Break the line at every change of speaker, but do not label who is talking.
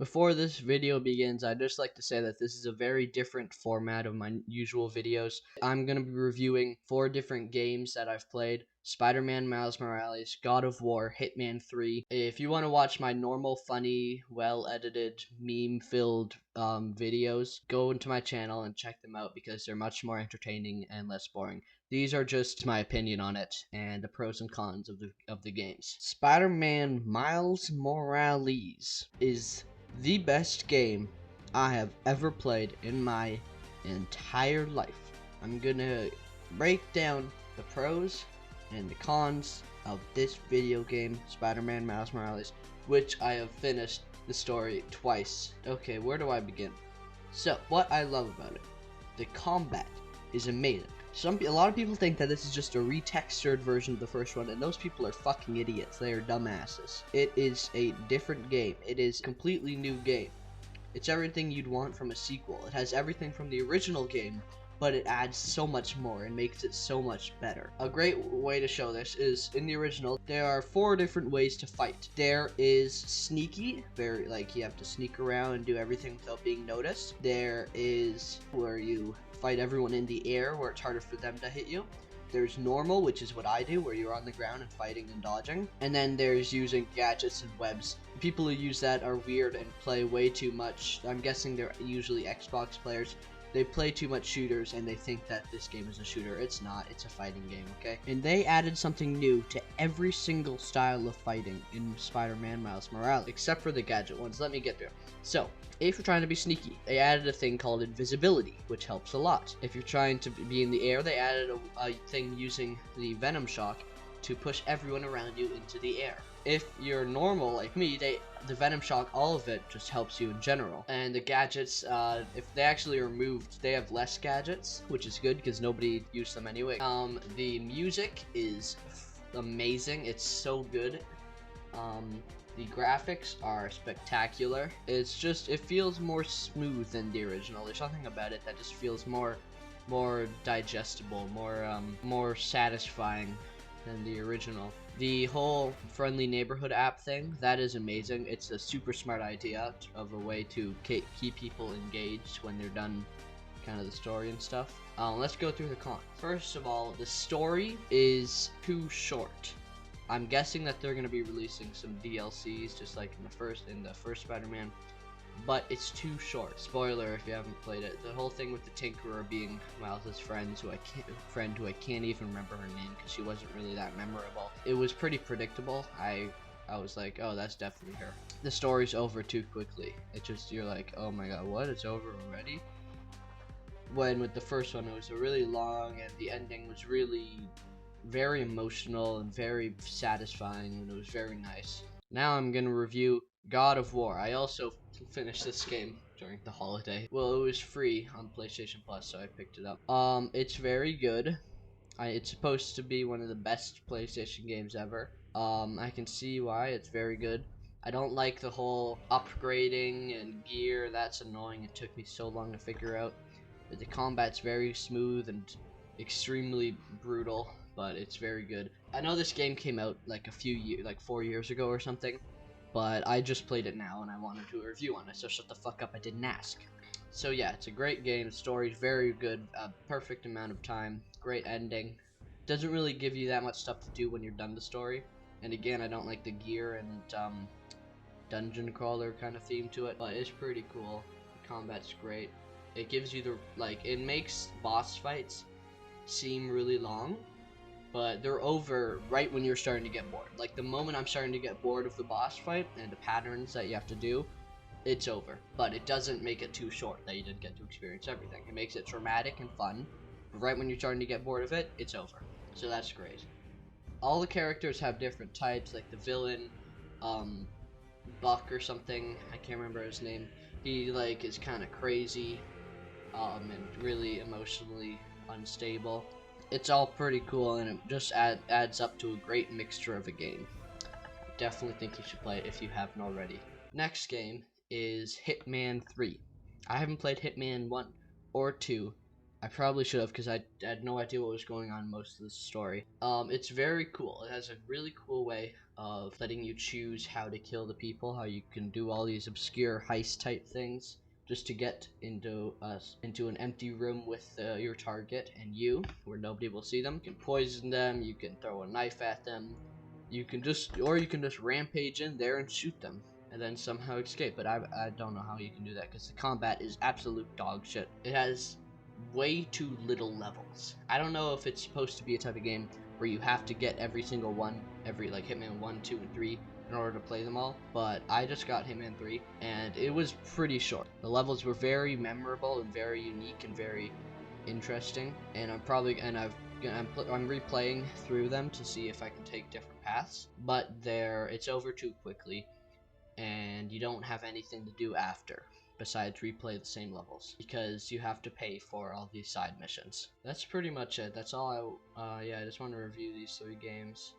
Before this video begins, I'd just like to say that this is a very different format of my usual videos. I'm going to be reviewing 4 different games that I've played: Spider-Man, Miles Morales, God of War, Hitman 3. If you want to watch my normal, funny, well-edited, meme-filled videos, go into my channel and check them out because they're much more entertaining and less boring. These are just my opinion on it and the pros and cons of the games. Spider-Man Miles Morales is the best game I have ever played in my entire life. I'm gonna break down the pros and the cons of this video game, Spider-Man Miles Morales, which I have finished the story twice. Okay, where do I begin? So, what I love about it, the combat is amazing. A lot of people think that this is just a retextured version of the first one, and those people are fucking idiots. They are dumbasses. It is a different game. It is a completely new game. It's everything you'd want from a sequel. It has everything from the original game, but it adds so much more and makes it so much better. A great way to show this is in the original, there are 4 different ways to fight. There is sneaky, very like you have to sneak around and do everything without being noticed. There is where you fight everyone in the air, where it's harder for them to hit you. There's normal, which is what I do, where you're on the ground and fighting and dodging. And then there's using gadgets and webs. People who use that are weird and play way too much. I'm guessing they're usually Xbox players. They play too much shooters and they think that this game is a shooter. It's not. It's a fighting game, okay? And they added something new to every single style of fighting in Spider-Man Miles Morales, except for the gadget ones. Let me get there. So, if you're trying to be sneaky, they added a thing called invisibility, which helps a lot. If you're trying to be in the air, they added a thing using the Venom Shock to push everyone around you into the air. If you're normal like me, the Venom Shock, all of it just helps you in general. And the gadgets, if they actually are removed, they have less gadgets, which is good because nobody used them anyway. The music is amazing. It's so good. The graphics are spectacular. It's just, it feels more smooth than the original. There's something about it that just feels more digestible, more satisfying than the original. The whole friendly neighborhood app thing, that is amazing. It's a super smart idea of a way to keep people engaged when they're done kind of the story and stuff. Let's go through the cons. First of all, the story is too short. I'm guessing that they're going to be releasing some DLCs just like in the first Spider-Man, but it's too short. Spoiler if you haven't played it. The whole thing with the Tinkerer being Miles' friend who I can't even remember her name because she wasn't really that memorable. It was pretty predictable. I was like, oh, that's definitely her. The story's over too quickly. You're like, oh my god, what? It's over already? When with the first one, it was really long and the ending was really very emotional and very satisfying, and it was very nice. Now I'm gonna review God of War. I also finished this game during the holiday. Well, it was free on PlayStation Plus, so I picked it up. It's very good. It's supposed to be one of the best PlayStation games ever. I can see why. It's very good. I don't like the whole upgrading and gear. That's annoying. It took me so long to figure out. The combat's very smooth and extremely brutal, but it's very good. I know this game came out like 4 years ago or something, but I just played it now and I wanted to do a review on it, so shut the fuck up, I didn't ask. So yeah, it's a great game. The story's very good, perfect amount of time, great ending. Doesn't really give you that much stuff to do when you're done the story. And again, I don't like the gear and dungeon crawler kind of theme to it, but it's pretty cool. The combat's great. It gives you it makes boss fights seem really long, but they're over right when you're starting to get bored. Like the moment I'm starting to get bored of the boss fight and the patterns that you have to do, it's over. But it doesn't make it too short that you didn't get to experience everything. It makes it dramatic and fun, but right when you're starting to get bored of it, it's over. So that's great. All the characters have different types, like the villain, Buck or something, I can't remember his name. He is kind of crazy, and really emotionally unstable. It's all pretty cool, and it just adds up to a great mixture of a game. Definitely think you should play it if you haven't already. Next game is Hitman 3. I haven't played Hitman 1 or 2. I probably should have because I had no idea what was going on most of the story. It's very cool. It has a really cool way of letting you choose how to kill the people, how you can do all these obscure heist type things just to get into an empty room with your target and you, where nobody will see them. You can poison them, you can throw a knife at them, you can just rampage in there and shoot them and then somehow escape. But I don't know how you can do that because the combat is absolute dog shit. It has way too little levels. I don't know if it's supposed to be a type of game where you have to get every single one, every like Hitman 1, 2, and 3 in order to play them all, but I just got Hitman 3 and it was pretty short. The levels were very memorable and very unique and very interesting, and I'm replaying through them to see if I can take different paths, but it's over too quickly and you don't have anything to do after besides replay the same levels because you have to pay for all these side missions. That's pretty much it. That's all yeah, I just want to review these 3 games.